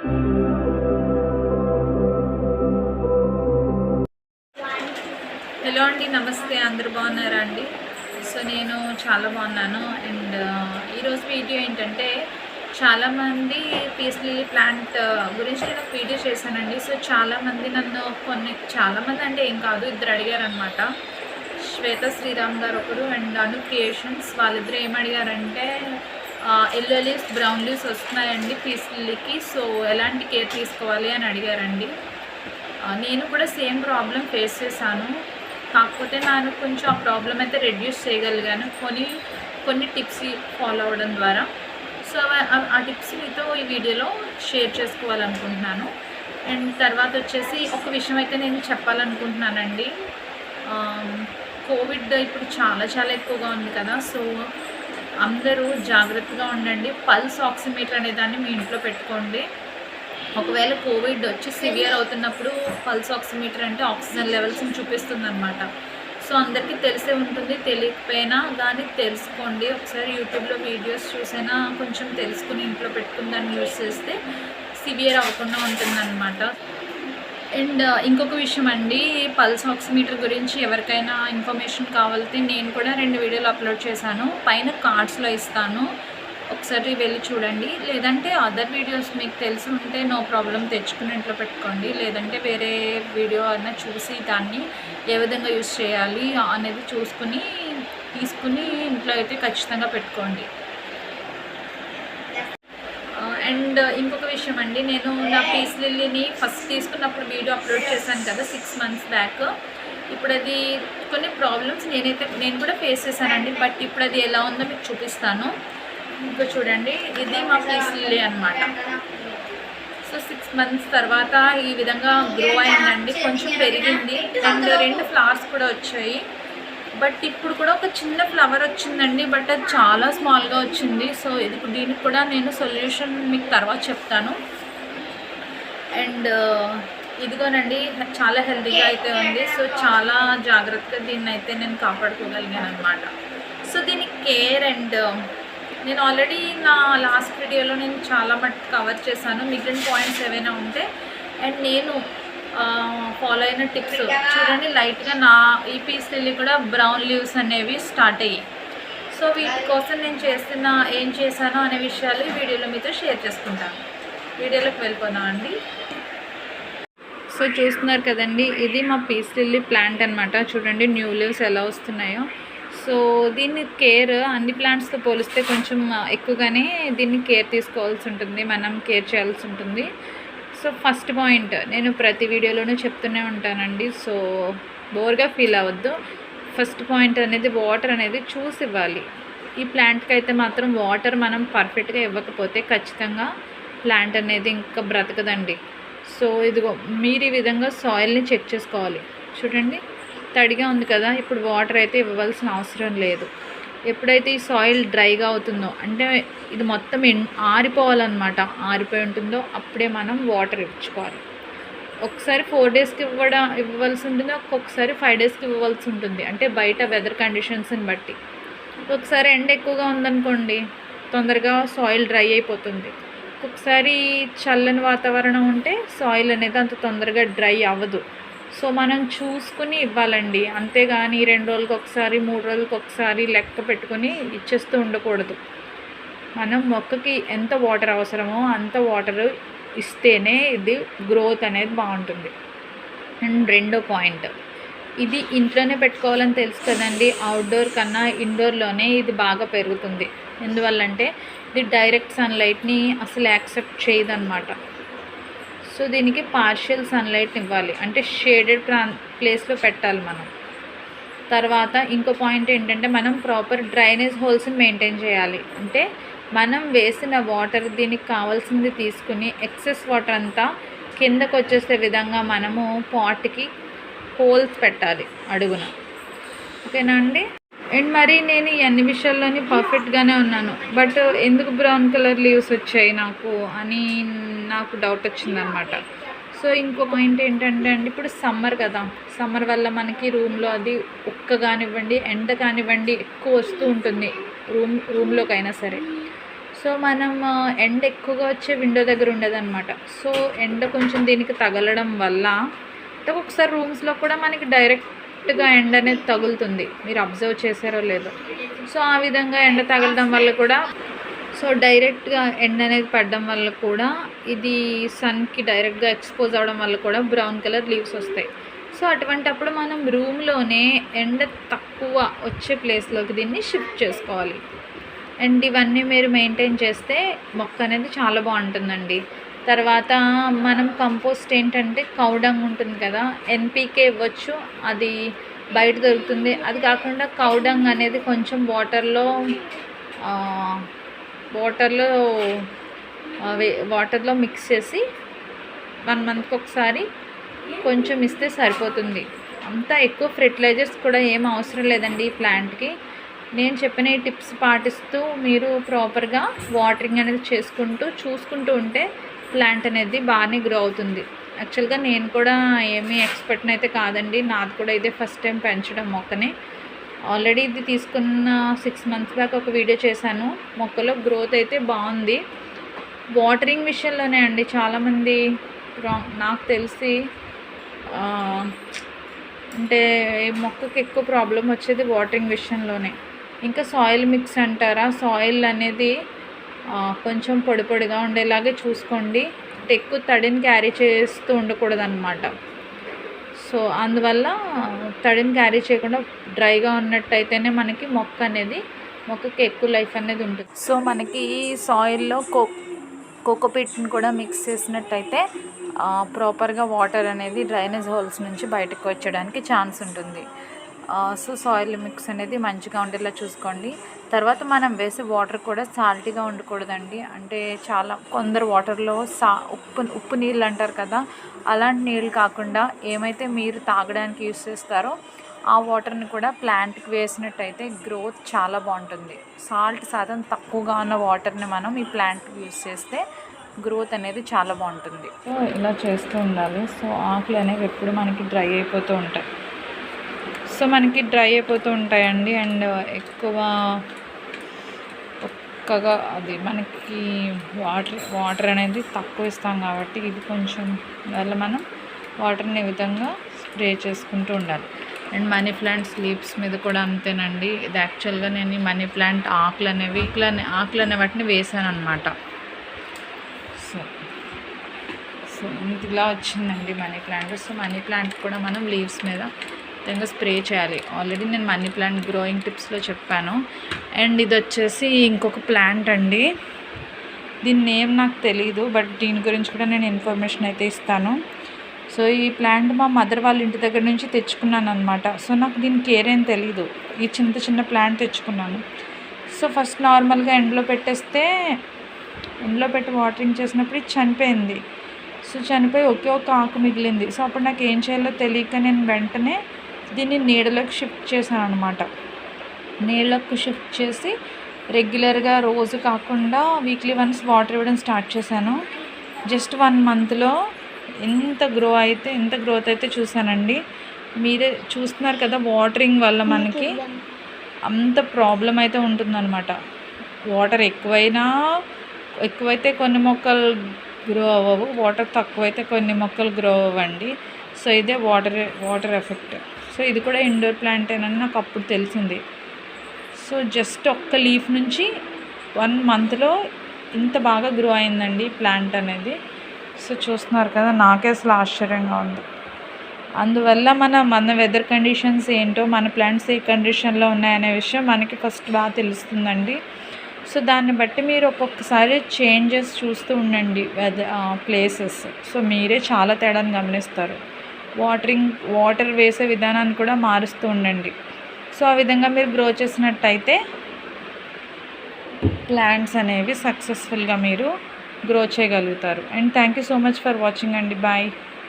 Hello అండి, నమస్తే. అందరూ బాగున్నారా అండి? సో నేను చాలా బాగున్నాను. అండ్ ఈరోజు వీడియో ఏంటంటే, చాలామంది పీస్ లిల్లీ ప్లాంట్ గురించి నేను ఒక వీడియో చేశానండి. సో చాలామంది నన్ను చాలామంది అంటే ఏం కాదు, ఇద్దరు అడిగారనమాట. శ్వేత శ్రీరామ్ గారు ఒకరు అండ్ అను క్రియేషన్స్, వాళ్ళిద్దరు ఏమడిగారంటే, ఎల్లో లీవ్స్ బ్రౌన్ లీవ్స్ వస్తున్నాయండి పీస్ లిల్లీకి, సో ఎలాంటి కేర్ తీసుకోవాలి అని అడిగారండి. నేను కూడా సేమ్ ప్రాబ్లం ఫేస్ చేశాను. కాకపోతే నేను కొంచెం ఆ ప్రాబ్లం అయితే రెడ్యూస్ చేయగలిగాను కొన్ని టిప్స్ ఫాలో అవ్వడం ద్వారా. సో ఆ టిప్స్ మీతో ఈ వీడియోలో షేర్ చేసుకోవాలనుకుంటున్నాను. అండ్ తర్వాత వచ్చేసి ఒక విషయం అయితే నేను చెప్పాలనుకుంటున్నానండి. కోవిడ్ ఇప్పుడు చాలా చాలా ఎక్కువగా ఉంది కదా, సో అందరూ జాగ్రత్తగా ఉండండి. పల్స్ ఆక్సిమీటర్ అనే దాన్ని మీ ఇంట్లో పెట్టుకోండి. ఒకవేళ కోవిడ్ వచ్చి సివియర్ అవుతున్నప్పుడు పల్స్ ఆక్సిమీటర్ అంటే ఆక్సిజన్ లెవెల్స్ని చూపిస్తుంది అనమాట. సో అందరికీ తెలిసే ఉంటుంది, తెలియకపోయినా కానీ తెలుసుకోండి. ఒకసారి యూట్యూబ్లో వీడియోస్ చూసైనా కొంచెం తెలుసుకుని ఇంట్లో పెట్టుకుని దాన్ని యూజ్ చేస్తే సివియర్ అవ్వకుండా ఉంటుందన్నమాట. అండ్ ఇంకొక విషయం అండి, పల్స్ ఆక్సిమీటర్ గురించి ఎవరికైనా ఇన్ఫర్మేషన్ కావాలంటే నేను కూడా 2 వీడియోలు అప్లోడ్ చేశాను, పైన కార్డ్స్లో ఇస్తాను, ఒకసారి వెళ్ళి చూడండి. లేదంటే అదర్ వీడియోస్ మీకు తెలిసి ఉంటే నో ప్రాబ్లం, తెచ్చుకుని ఇంట్లో పెట్టుకోండి. లేదంటే వేరే వీడియో అయినా చూసి దాన్ని ఏ విధంగా యూజ్ చేయాలి అనేది తీసుకుని ఇంట్లో అయితే ఖచ్చితంగా పెట్టుకోండి. అండ్ ఇంకొక విషయం అండి, నేను నా పీస్ లిల్లీని ఫస్ట్ తీసుకున్నప్పుడు వీడియో అప్లోడ్ చేశాను కదా 6 months బ్యాక్. ఇప్పుడు అది కొన్ని ప్రాబ్లమ్స్ నేను కూడా ఫేస్ చేశానండి. బట్ ఇప్పుడు అది ఎలా ఉందో మీకు చూపిస్తాను. ఇంకా చూడండి, ఇది మా పీస్ లిల్లీ అనమాట. సో 6 months తర్వాత ఈ విధంగా గ్రో అయిందండి, కొంచెం పెరిగింది అండ్ 2 flowers కూడా వచ్చాయి. బట్ ఇప్పుడు కూడా ఒక చిన్న ఫ్లవర్ వచ్చిందండి, బట్ అది చాలా స్మాల్గా వచ్చింది. సో దీనికి కూడా నేను సొల్యూషన్ మీకు తర్వాత చెప్తాను. అండ్ ఇదిగోనండి, చాలా హెల్తీగా అయితే ఉంది. సో చాలా జాగ్రత్తగా దీన్ని అయితే నేను కాపాడుకోగలిగాను అనమాట. సో దీని కేర్ అండ్ నేను ఆల్రెడీ నా లాస్ట్ వీడియోలో నేను చాలా మటుకు కవర్ చేశాను. మిగిలిన పాయింట్స్ ఏవైనా ఉంటే అండ్ నేను ఫాలో అయిన టిప్స్ చూడండి. లైట్గా నా ఈ పీస్ లిల్లీ కూడా బ్రౌన్ లీవ్స్ అనేవి స్టార్ట్ అయ్యాయి. సో వీటి కోసం నేను ఏం చేశానో అనే విషయాలు ఈ వీడియోలో మీతో షేర్ చేసుకుంటాను. వీడియోలోకి వెళ్ళిపోదాం అండి. సో చూస్తున్నారు కదండి, ఇది మా పీస్ లిల్లీ ప్లాంట్ అనమాట. చూడండి న్యూ లీవ్స్ ఎలా వస్తున్నాయో. సో దీన్ని కేర్ అన్ని ప్లాంట్స్తో పోలిస్తే కొంచెం ఎక్కువగానే దీన్ని కేర్ తీసుకోవాల్సి ఉంటుంది, మనం కేర్ చేయాల్సి ఉంటుంది. సో ఫస్ట్ పాయింట్ నేను ప్రతి వీడియోలోనూ చెప్తూనే ఉంటానండి, సో బోర్గా ఫీల్ అవ్వద్దు. ఫస్ట్ పాయింట్ అనేది వాటర్ అనేది చూసి ఇవ్వాలి. ఈ ప్లాంట్కి అయితే మాత్రం వాటర్ మనం పర్ఫెక్ట్గా ఇవ్వకపోతే ఖచ్చితంగా ప్లాంట్ అనేది ఇంకా బ్రతకదండి. సో ఇదిగో మీరు ఈ విధంగా సాయిల్ని చెక్ చేసుకోవాలి. చూడండి తడిగా ఉంది కదా, ఇప్పుడు వాటర్ అయితే ఇవ్వాల్సిన అవసరం లేదు. ఎప్పుడైతే ఈ సాయిల్ డ్రైగా అవుతుందో, అంటే ఇది మొత్తం ఆరిపోవాలన్నమాట, ఆరిపోయి ఉంటుందో అప్పుడే మనం వాటర్ ఇచ్చుకోవాలి. ఒకసారి 4 daysకి ఇవ్వాల్సి ఉంటుంది, ఒక్కొక్కసారి 5 daysకి ఇవ్వాల్సి ఉంటుంది, అంటే బయట వెదర్ కండిషన్స్ని బట్టి. ఒకసారి ఎండ ఎక్కువగా ఉందనుకోండి, తొందరగా సాయిల్ డ్రై అయిపోతుంది. ఒక్కొక్కసారి చల్లని వాతావరణం ఉంటే సాయిల్ అనేది అంత తొందరగా డ్రై అవ్వదు. సో మనం చూసుకుని ఇవ్వాలండి, అంతేగాని 2 రోజులకు ఒకసారి 3 రోజులకు ఒకసారి లెక్క పెట్టుకొని ఇచ్చేస్తూ ఉండకూడదు. మనం మొక్కకి ఎంత వాటర్ అవసరమో అంత వాటర్ ఇస్తేనే ఇది గ్రోత్ అనేది బాగుంటుంది. అండ్ రెండో పాయింట్, ఇది ఇంట్లోనే పెట్టుకోవాలని తెలుసు కదండి, అవుట్డోర్ కన్నా ఇండోర్లోనే ఇది బాగా పెరుగుతుంది. ఎందువల్లంటే ఇది డైరెక్ట్ సన్లైట్ని అసలు యాక్సెప్ట్ చేయదన్నమాట. సో దీనికి పార్షియల్ సన్లైట్ ఇవ్వాలి, అంటే షేడెడ్ ప్లేస్లో పెట్టాలి మనం. తర్వాత ఇంకో పాయింట్ ఏంటంటే, మనం ప్రాపర్ డ్రైనేజ్ హోల్స్ని మెయింటైన్ చేయాలి. అంటే మనం వేసిన వాటర్ దీనికి కావాల్సింది తీసుకుని ఎక్సెస్ వాటర్ అంతా కిందకు వచ్చేసే విధంగా మనము పాట్కి హోల్స్ పెట్టాలి అడుగున. ఓకేనా అండి? అండ్ మరి నేను ఈ అన్ని విషయాల్లోని పర్ఫెక్ట్గానే ఉన్నాను, బట్ ఎందుకు బ్రౌన్ కలర్ లీవ్స్ వచ్చాయి నాకు డౌట్ వచ్చిందనమాట. సో ఇంకో పాయింట్ ఏంటంటే అండి, ఇప్పుడు సమ్మర్ కదా, సమ్మర్ వల్ల మనకి రూమ్లో అది ఉక్క కానివ్వండి, ఎండ కానివ్వండి ఎక్కువ వస్తూ ఉంటుంది రూమ్లోకైనా సరే. సో మనం ఎండ ఎక్కువగా వచ్చే విండో దగ్గర ఉండదన్నమాట. సో ఎండ కొంచెం దీనికి తగలడం వల్ల అంటే ఒకసారి రూమ్స్లో కూడా మనకి డైరెక్ట్గా ఎండ అనేది తగులుతుంది, మీరు అబ్జర్వ్ చేశారో లేదో. సో ఆ విధంగా ఎండ తగలడం వల్ల కూడా డైరెక్ట్గా ఎండ అనేది పడడం వల్ల కూడా ఇది సన్కి డైరెక్ట్గా ఎక్స్పోజ్ అవ్వడం వల్ల కూడా బ్రౌన్ కలర్ లీవ్స్ వస్తాయి. సో అటువంటప్పుడు మనం రూమ్లోనే ఎండ తక్కువ వచ్చే ప్లేస్లోకి దీన్ని షిఫ్ట్ చేసుకోవాలి. అండ్ ఇవన్నీ మీరు మెయింటైన్ చేస్తే మొక్క అనేది చాలా బాగుంటుందండి. తర్వాత మనం కంపోస్ట్ ఏంటంటే కౌడంగ్ ఉంటుంది కదా, ఎన్పీకే ఇవ్వచ్చు, అది బయట దొరుకుతుంది. అది కాకుండా కౌడంగ్ అనేది కొంచెం వాటర్లో మిక్స్ చేసి 1 మంత్కి ఒకసారి కొంచెం ఇస్తే సరిపోతుంది. అంతా ఎక్కువ ఫెర్టిలైజర్స్ కూడా ఏం అవసరం లేదండి ఈ ప్లాంట్కి. నేను చెప్పిన ఈ టిప్స్ పాటిస్తూ మీరు ప్రాపర్గా వాటరింగ్ అనేది చూసుకుంటూ ఉంటే ప్లాంట్ అనేది బాగానే గ్రో అవుతుంది. యాక్చువల్గా నేను కూడా ఏమీ ఎక్స్పర్ట్ని అయితే కాదండి, నాది కూడా ఇదే ఫస్ట్ టైం పెంచడం మొక్కని. ఆల్రెడీ ఇది తీసుకున్న 6 మంత్స్ బ్యాక్ ఒక వీడియో చేశాను. మొక్కలో గ్రోత్ అయితే బాగుంది. వాటరింగ్ విషయంలోనే అండి చాలామంది నాకు తెలిసి అంటే మొక్కకి ఎక్కువ ప్రాబ్లం వచ్చేది వాటరింగ్ విషయంలోనే. ఇంకా సాయిల్ మిక్స్ అంటారా, సాయిల్ అనేది కొంచెం పొడి పొడిగా ఉండేలాగే చూసుకోండి. ఎక్కువ తడిని క్యారీ చేస్తూ ఉండకూడదు అనమాట. సో అందువల్ల తడిని క్యారీ చేయకుండా డ్రైగా ఉన్నట్టయితేనే మనకి మొక్కకి ఎక్కువ లైఫ్ అనేది ఉంటుంది. సో మనకి ఈ సాయిల్లో కోకోపీట్ని కూడా మిక్స్ చేసినట్టయితే ప్రాపర్గా వాటర్ అనేది డ్రైనేజ్ హోల్స్ నుంచి బయటకు వచ్చడానికి ఛాన్స్ ఉంటుంది. సో సాయిల్ మిక్స్ అనేది మంచిగా ఉండేలా చూసుకోండి. తర్వాత మనం వేసే వాటర్ కూడా సాల్టీగా ఉండకూడదండి. అంటే కొందరు వాటర్లో ఉప్పు నీళ్ళు అంటారు కదా, అలాంటి నీళ్ళు కాకుండా ఏమైతే మీరు తాగడానికి యూస్ చేస్తారో ఆ వాటర్ని కూడా ప్లాంట్కి వేసినట్టయితే గ్రోత్ చాలా బాగుంటుంది. సాల్ట్ శాతం తక్కువగా ఉన్న వాటర్ని మనం ఈ ప్లాంట్కి యూస్ చేస్తే గ్రోత్ అనేది చాలా బాగుంటుంది. సో ఇలా చేస్తూ ఉండాలి. సో ఆకులు అనేవి ఎప్పుడు మనకి డ్రై అయిపోతూ ఉంటాయండి. అండ్ ఎక్కువ ఒక్కగా అది మనకి వాటర్ అనేది తక్కువ ఇస్తాం కాబట్టి ఇది కొంచెం వల్ల మనం వాటర్ని ఈ విధంగా స్ప్రే చేసుకుంటూ ఉండాలి. అండ్ మనీ ప్లాంట్స్ లీవ్స్ మీద కూడా అంతేనండి. ఇది యాక్చువల్గా నేను ఈ మనీ ప్లాంట్ ఆకులు అనేవి వాటిని వేసాను అనమాట. సో ఇలా వచ్చిందండి money plant. So money plant కూడా మనం లీవ్స్ మీద విధంగా స్ప్రే చేయాలి. ఆల్రెడీ నేను మనీ ప్లాంట్ గ్రోయింగ్ టిప్స్లో చెప్పాను. అండ్ ఇది వచ్చేసి ఇంకొక ప్లాంట్ అండి, దీని నేమ్ నాకు తెలీదు, బట్ దీని గురించి కూడా నేను ఇన్ఫర్మేషన్ అయితే ఇస్తాను. సో ఈ ప్లాంట్ మా మదర్ వాళ్ళ ఇంటి దగ్గర నుంచి తెచ్చుకున్నాను అనమాట. సో నాకు దీని కేర్ ఏం తెలీదు, ఈ చిన్న ప్లాంట్ తెచ్చుకున్నాను. సో ఫస్ట్ నార్మల్గా ఎండలో పెట్టి వాటరింగ్ చేసినప్పుడు ఇది చనిపోయింది. సో చనిపోయి ఒక ఆకు మిగిలింది. సో అప్పుడు నాకు ఏం చేయాలో తెలియక నేను వెంటనే దీన్ని నీడలోకి షిఫ్ట్ చేశాను అనమాట. నీళ్ళకు షిఫ్ట్ చేసి రెగ్యులర్గా రోజు కాకుండా వీక్లీ వన్స్ వాటర్ ఇవ్వడం స్టార్ట్ చేశాను. జస్ట్ 1 మంత్లో ఎంత గ్రోత్ అయితే చూసానండి. మీరే చూస్తున్నారు కదా, వాటరింగ్ వల్ల మనకి అంత ప్రాబ్లం అయితే ఉంటుందన్నమాట. వాటర్ ఎక్కువైతే కొన్ని మొక్కలు గ్రో అవ్వవు, వాటర్ తక్కువైతే కొన్ని మొక్కలు గ్రో అవ్వండి. సో ఇదే వాటర్ ఎఫెక్ట్. సో ఇది కూడా ఇండోర్ ప్లాంటేనని నాకు అప్పుడు తెలిసింది. సో జస్ట్ ఒక్క లీఫ్ నుంచి 1 మంత్లో ఇంత బాగా గ్రో అయిందండి ప్లాంట్ అనేది. సో చూస్తున్నారు కదా, నాకే అసలు ఆశ్చర్యంగా ఉంది. అందువల్ల మన వెదర్ కండిషన్స్ ఏంటో, మన ప్లాంట్స్ ఏ కండిషన్లో ఉన్నాయనే విషయం మనకి ఫస్ట్ బాగా తెలుస్తుందండి. సో దాన్ని బట్టి మీరు ఒక్కొక్కసారి చేంజెస్ చూస్తూ ఉండండి ప్లేసెస్. సో మీరే చాలా తేడాను గమనిస్తారు. వాటర్ వేసే విధానాన్ని కూడా మారుస్తూ ఉండండి. సో ఆ విధంగా మీరు గ్రో చేసినట్టయితే ప్లాంట్స్ అనేవి సక్సెస్ఫుల్గా మీరు గ్రో చేయగలుగుతారు. And thank you so much for watching అండి. బాయ్.